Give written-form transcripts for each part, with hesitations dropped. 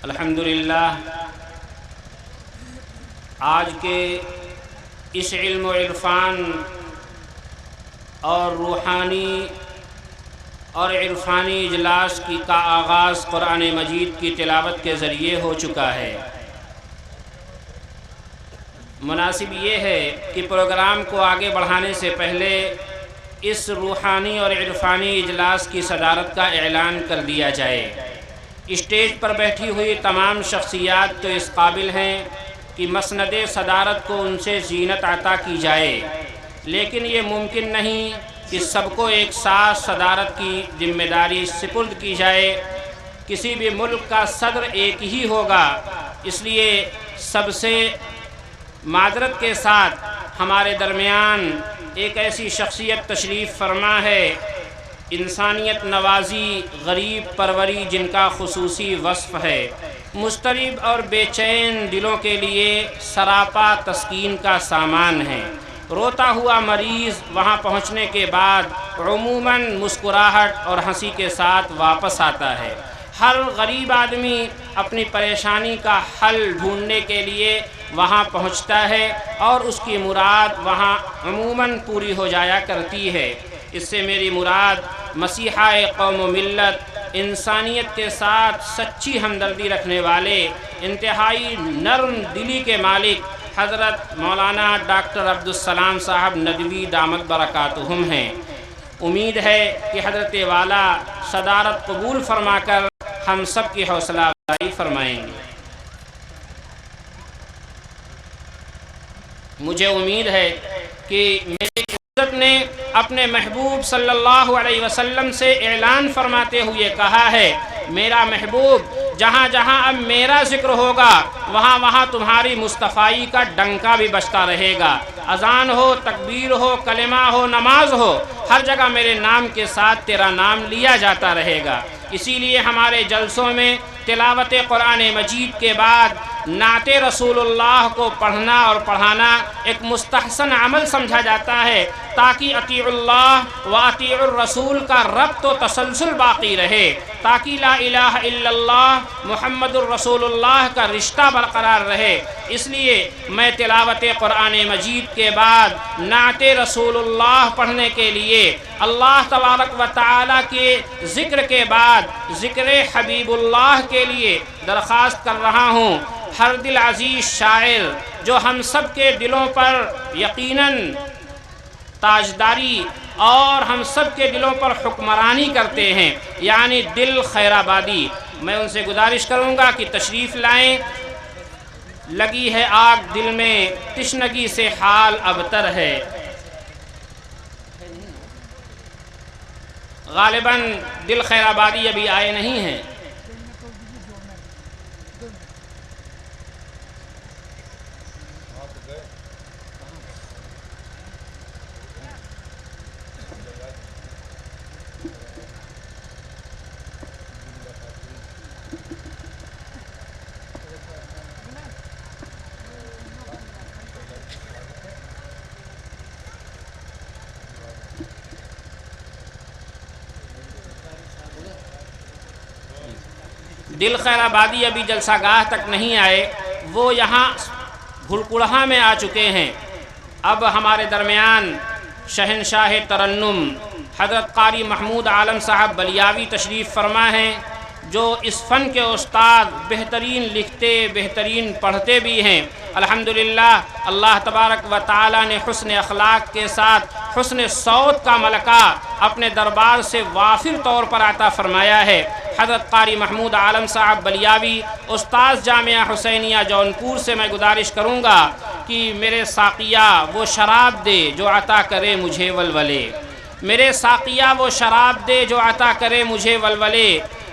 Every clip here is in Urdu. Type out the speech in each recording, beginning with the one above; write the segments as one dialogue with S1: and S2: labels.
S1: الحمدللہ آج کے اس علم و عرفان اور روحانی اور عرفانی اجلاس کا آغاز قرآن مجید کی تلاوت کے ذریعے ہو چکا ہے۔ مناسب یہ ہے کہ پروگرام کو آگے بڑھانے سے پہلے اس روحانی اور عرفانی اجلاس کی صدارت کا اعلان کر دیا جائے۔ اسٹیج پر بیٹھی ہوئی تمام شخصیات تو اس قابل ہیں کہ مسند صدارت کو ان سے زینت عطا کی جائے، لیکن یہ ممکن نہیں کہ سب کو ایک ساتھ صدارت کی ذمہ داری سپرد کی جائے۔ کسی بھی ملک کا صدر ایک ہی ہوگا، اس لیے سب سے معذرت کے ساتھ ہمارے درمیان ایک ایسی شخصیت تشریف فرما ہے، انسانیت نوازی، غریب پروری، جن کا خصوصی وصف ہے، مضطرب اور بے چین دلوں کے لیے سراپا تسکین کا سامان ہے۔ روتا ہوا مریض وہاں پہنچنے کے بعد عموماً مسکراہٹ اور ہنسی کے ساتھ واپس آتا ہے۔ ہر غریب آدمی اپنی پریشانی کا حل ڈھونڈنے کے لیے وہاں پہنچتا ہے اور اس کی مراد وہاں عموماً پوری ہو جایا کرتی ہے۔ اس سے میری مراد مسیحا قوم و ملت، انسانیت کے ساتھ سچی ہمدردی رکھنے والے، انتہائی نرم دلی کے مالک حضرت مولانا ڈاکٹر عبدالسلام صاحب ندوی دامت برکاتہم ہیں۔ امید ہے کہ حضرت والا صدارت قبول فرما کر ہم سب کی حوصلہ افزائی فرمائیں گے۔ مجھے امید ہے کہ میرے حضرت نے اپنے محبوب صلی اللہ علیہ وسلم سے اعلان فرماتے ہوئے کہا ہے، میرا محبوب جہاں جہاں اب میرا ذکر ہوگا وہاں وہاں تمہاری مصطفائی کا ڈنکا بھی بجتا رہے گا۔ اذان ہو، تکبیر ہو، کلمہ ہو، نماز ہو، ہر جگہ میرے نام کے ساتھ تیرا نام لیا جاتا رہے گا۔ اسی لیے ہمارے جلسوں میں تلاوت قرآن مجید کے بعد نعت رسول اللہ کو پڑھنا اور پڑھانا ایک مستحسن عمل سمجھا جاتا ہے، تاکہ اطیع اللہ و اطیع الرسول کا ربط و تسلسل باقی رہے، تاکہ لا الہ الا اللہ محمد الرسول اللہ کا رشتہ برقرار رہے۔ اس لیے میں تلاوت قرآن مجید کے بعد نعت رسول اللہ پڑھنے کے لیے اللہ تبارک و تعالیٰ کے ذکر کے بعد ذکر حبیب اللہ کے لیے درخواست کر رہا ہوں۔ ہر دل عزیز شاعر جو ہم سب کے دلوں پر یقیناً تاجداری اور ہم سب کے دلوں پر حکمرانی کرتے ہیں، یعنی دل خیر آبادی، میں ان سے گزارش کروں گا کہ تشریف لائیں۔ لگی ہے آگ دل میں، تشنگی سے حال ابتر ہے۔ غالباً دل خیر آبادی ابھی آئے نہیں ہیں۔ دل خیر آبادی ابھی جلسہ گاہ تک نہیں آئے، وہ یہاں بھلکڑہا میں آ چکے ہیں۔ اب ہمارے درمیان شہنشاہ ترنم حضرت قاری محمود عالم صاحب بلیاوی تشریف فرما ہیں، جو اس فن کے استاد، بہترین لکھتے، بہترین پڑھتے بھی ہیں۔ الحمدللہ اللہ تبارک و تعالیٰ نے حسن اخلاق کے ساتھ حسن صوت کا ملکہ اپنے دربار سے وافر طور پر عطا فرمایا ہے۔ حضرت قاری محمود عالم صاحب بلیاوی استاذ جامعہ حسینیہ جونپور سے میں گزارش کروں گا کہ میرے ساقیہ وہ شراب دے جو عطا کرے مجھے ولولے، میرے ساقیہ وہ شراب دے جو عطا کرے مجھے ولولے،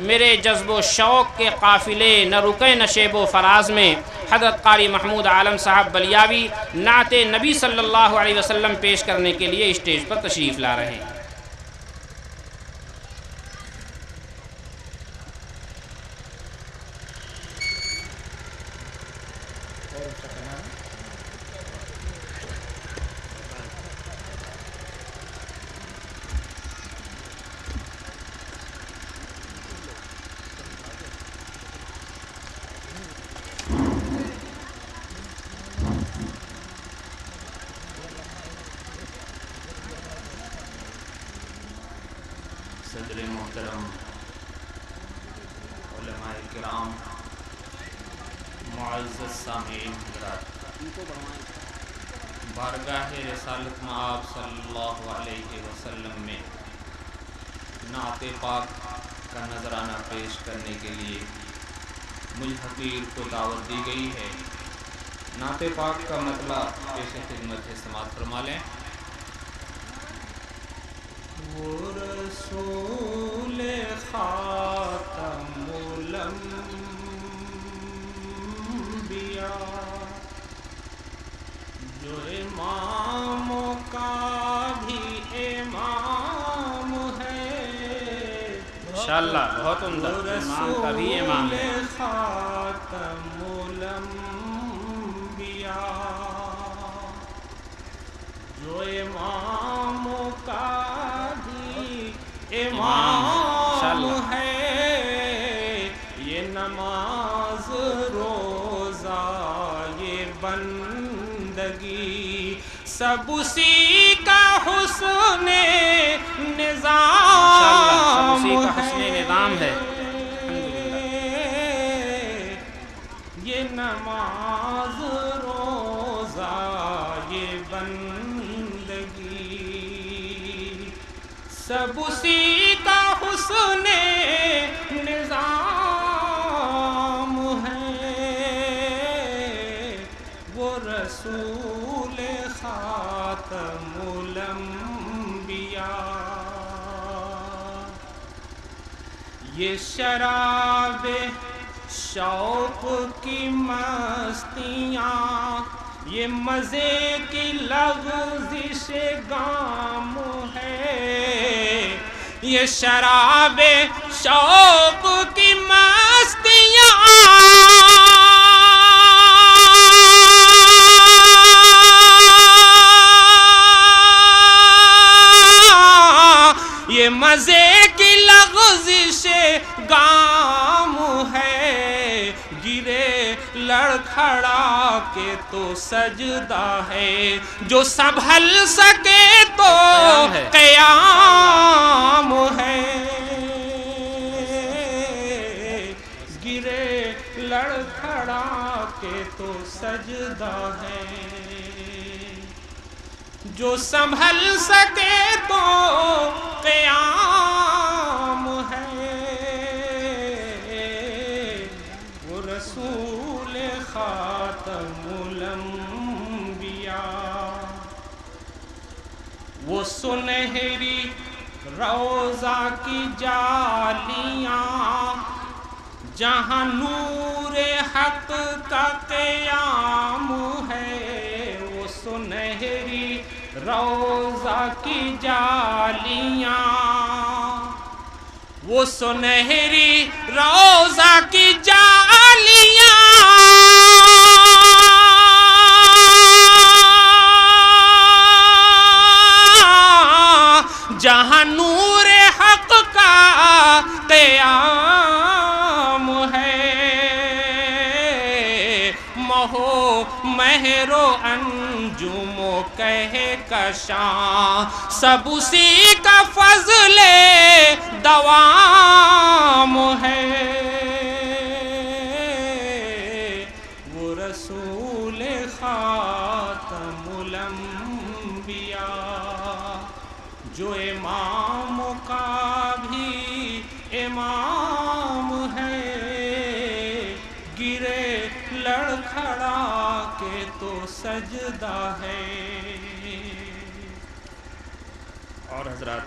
S1: میرے جذب و شوق کے قافلے نہ رکے نشیب و فراز میں۔ حضرت قاری محمود عالم صاحب بلیاوی نعت نبی صلی اللہ علیہ وسلم پیش کرنے کے لیے اسٹیج پر تشریف لا رہے ہیں۔ صدر محترم، علماء کرام، معزز سامعین حضرات، بارگاہ رسالت مآب صلی اللہ علیہ وسلم میں نعت پاک کا نذرانہ پیش کرنے کے لیے مجھ حقیر کو دعوت دی گئی ہے۔ نعت پاک کا مطلع پیش خدمت ہے، سماعت فرما لیں۔ وہ رسول خاتم الانبیاء جو اماموں کا بھی امام ہے، انشاءاللہ بہت عمدہ، امام کا بھی امام ہے۔ خاتم الانبیاء جو اماموں کا بھی امام ہے، یہ نماز روزہ یہ بندگی سب اسی کا حسن نظام ہے، یہ نماز روزہ یہ بندگی سب اسی کا حسن نظام ہے۔ وہ رسول خاتم الانبیاء، یہ شراب شوق کی مستیاں، یہ مزے کی لغزش گام ہے، یہ شراب شوق کی مستیاں، یہ مزے کی لغزش گام ہے، گرے لڑکھڑا کے تو سجدہ ہے، جو سنبھل سکے تو قیام ہے، گرے لڑکھڑا کے تو سجدہ ہے، جو سنبھل سکے تو قیام ہے۔ وہ رسول خاتم الانبیاء، وہ سنہری روضہ کی جالیاں، جہاں نور حق کا قیام ہے، وہ سنہری روضہ کی جالیاں، وہ سنہری روضہ کی جالیاں، جہاں نور حق کا قیام ہے، مہو مہر و انجم و کہکشاں سب اسی کا فضل دوام ہے۔ وہ رسول خاتم الانبیاء جو امام کا بھی امام ہے، گرے لڑکھڑا کے تو سجدہ ہے۔ اور حضرات،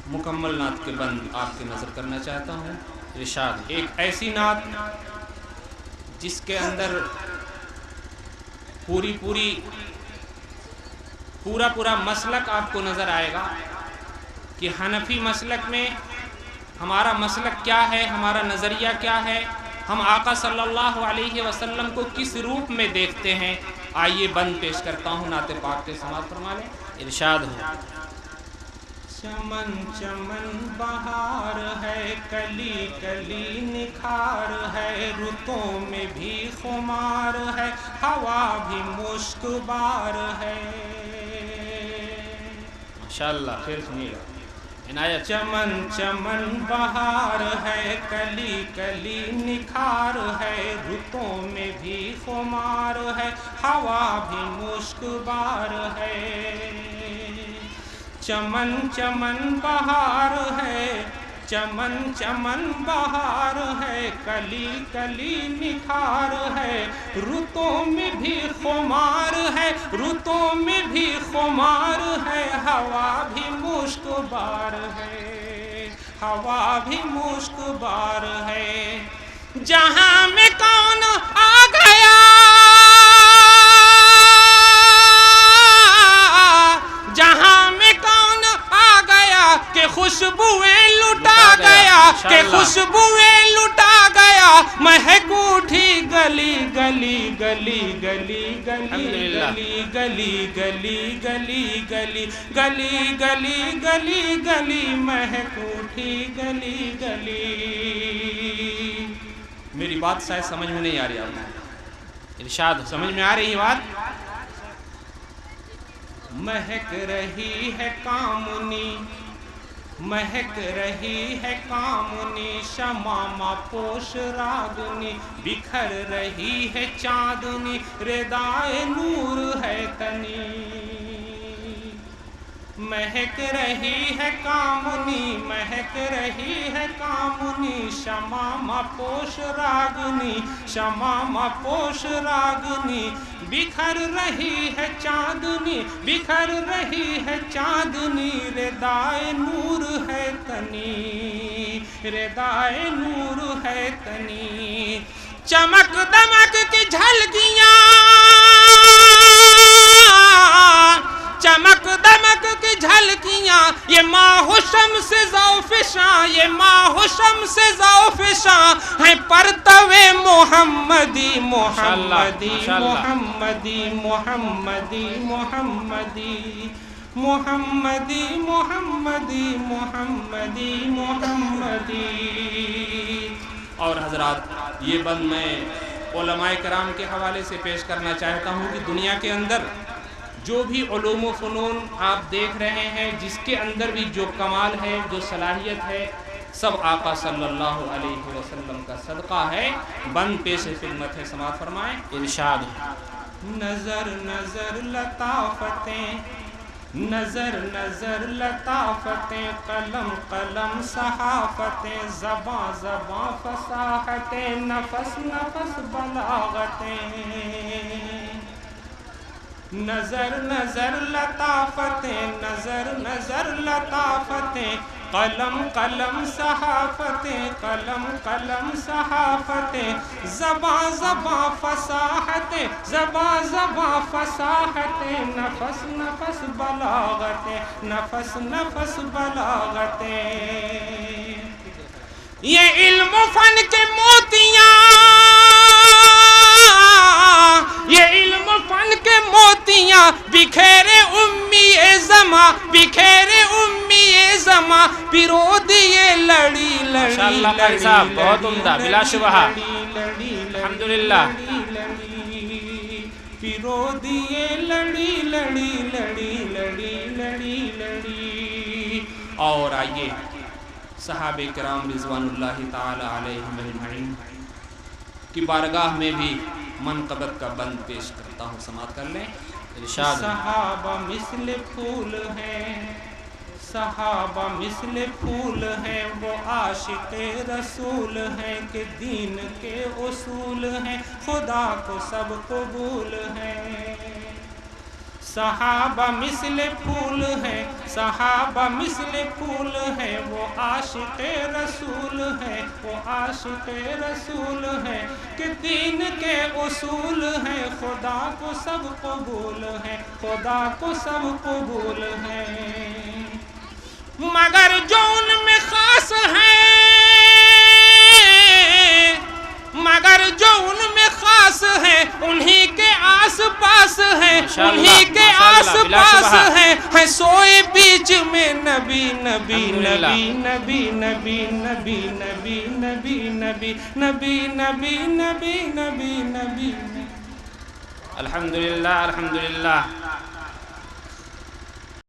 S1: مکمل نعت کے بند آپ کی نظر کرنا چاہتا ہوں۔ ارشاد، ایک ایسی نعت جس کے اندر پورا مسلک آپ کو نظر آئے گا کہ حنفی مسلک میں ہمارا مسلک کیا ہے، ہمارا نظریہ کیا ہے، ہم آقا صلی اللہ علیہ وسلم کو کس روپ میں دیکھتے ہیں۔ آئیے بند پیش کرتا ہوں، نعت پاک کے سماعت فرما لیں۔ ارشاد ہو، چمن چمن بہار ہے، کلی کلی نکھار ہے، رتوں میں بھی خمار ہے، ہوا بھی مشک بار ہے۔ ماشاءاللہ، پھر سنیے گا۔ عنایت۔
S2: چمن چمن بہار ہے، کلی کلی نکھار ہے، رتوں میں بھی خمار ہے، ہوا بھی مشک بار ہے۔ چمن چمن بہار ہے، چمن چمن بہار ہے، کلی کلی نکھار ہے، رتوں میں بھی خمار ہے، رتوں میں بھی خمار ہے، ہوا بھی مشک بار ہے، ہوا بھی مشک بار ہے۔ جہاں میں کون آ گیا، جہاں میں کون آ گیا کہ خوشبوئیں لٹا گیا، کہ خوشبوئیں لٹا گیا، مہک اٹھی گلی گلی گلی گلی گلی گلی گلی گلی گلی گلی گلی گلی گلی گلی مہک اٹھی گلی گلی۔ میری بات شاید سمجھ میں نہیں آ رہی آپ کو،
S1: ارشاد۔
S2: سمجھ میں آ رہی ہے بات؟ مہک رہی ہے کامنی، مہک رہی ہے کامنی، شمامہ پوش راگنی، بکھر رہی ہے چاندنی، ردائے نور ہے تنی۔ مہک رہی ہے کامنی، مہک رہی ہے کامنی، شمامہ پوش راگنی، شمامہ پوش راگنی، بکھر رہی ہے چاندنی، بکھر رہی ہے چاندنی، ردائے نور ہے تنی، ردائے نور ہے تنی۔ چمک دمک کی جھلکیاں، چمک دمک کی جھلکیاں، یہ ماہ و شمس ذوفشاں، یہ ماہ و شمس ذوفشاں ہیں، پرتو محمدی محمدی محمدی محمدی محمدی محمدی محمدی محمدی محمدی۔ اور حضرات، یہ بند میں علماء کرام کے حوالے سے پیش کرنا چاہتا ہوں کہ دنیا کے اندر جو بھی علوم و فنون آپ دیکھ رہے ہیں، جس کے اندر بھی جو کمال ہے، جو صلاحیت ہے، سب آقا صلی اللہ علیہ وسلم کا صدقہ ہے۔ بند پیش خدمت ہے، سماعت فرمائیں۔
S1: ارشاد۔
S2: نظر نظر لطافتیں، نظر نظر لطافتیں، قلم قلم صحافتیں، زباں زباں فصاحتیں، نفس نفس بلاغتیں۔ نظر نظر لطافتیں، نظر نظر لطافتیں، قلم قلم صحافتیں، قلم قلم صحافتیں، زباں زباں فصاحتیں، زباں زباں فصاحتیں، نفس نفس بلاغتیں، نفس نفس بلاغتیں۔ یہ علم و فن کے موتیاں، یہ علم و فن کے موتیاں، بکھیرے امی زماں، بکھیرے امی زماں، پیرو دیے لڑی لڑی۔
S1: ماشاءاللہ قاری صاحب، بہت عمدہ، بلا شبہ، الحمدللہ۔
S2: پیرو دیے لڑی لڑی لڑی لڑی لڑی لڑی۔ اور آئیے صحابہ کرام رضوان اللہ تعالی علیہم اجمعین کی بارگاہ میں بھی منقبت کا بند پیش کرتا ہوں، سماعت کر لیں۔
S1: ارشاد۔
S2: صحابہ مثل پھول ہیں، صحابہ مثل پھول ہیں، وہ عاشق رسول ہیں، کہ دین کے اصول ہیں، خدا کو سب قبول ہیں۔ صحابہ مثل پھول ہیں، صحابہ مثل پھول ہیں، وہ عاشق رسول ہیں، وہ عاشق رسول ہیں، کہ دین کے اصول ہیں، خدا کو سب قبول ہیں، خدا کو سب قبول ہیں۔ مگر جو ان میں خاص ہیں، مگر جو ان میں خاص ہیں، انہی کے آس پاس ہیں، انہی کے آس پاس ہیں، سوئے بیچ میں نبی نبی نبی نبی نبی نبی نبی نبی نبی نبی نبی نبی نبی نبی۔
S1: الحمدللہ الحمدللہ۔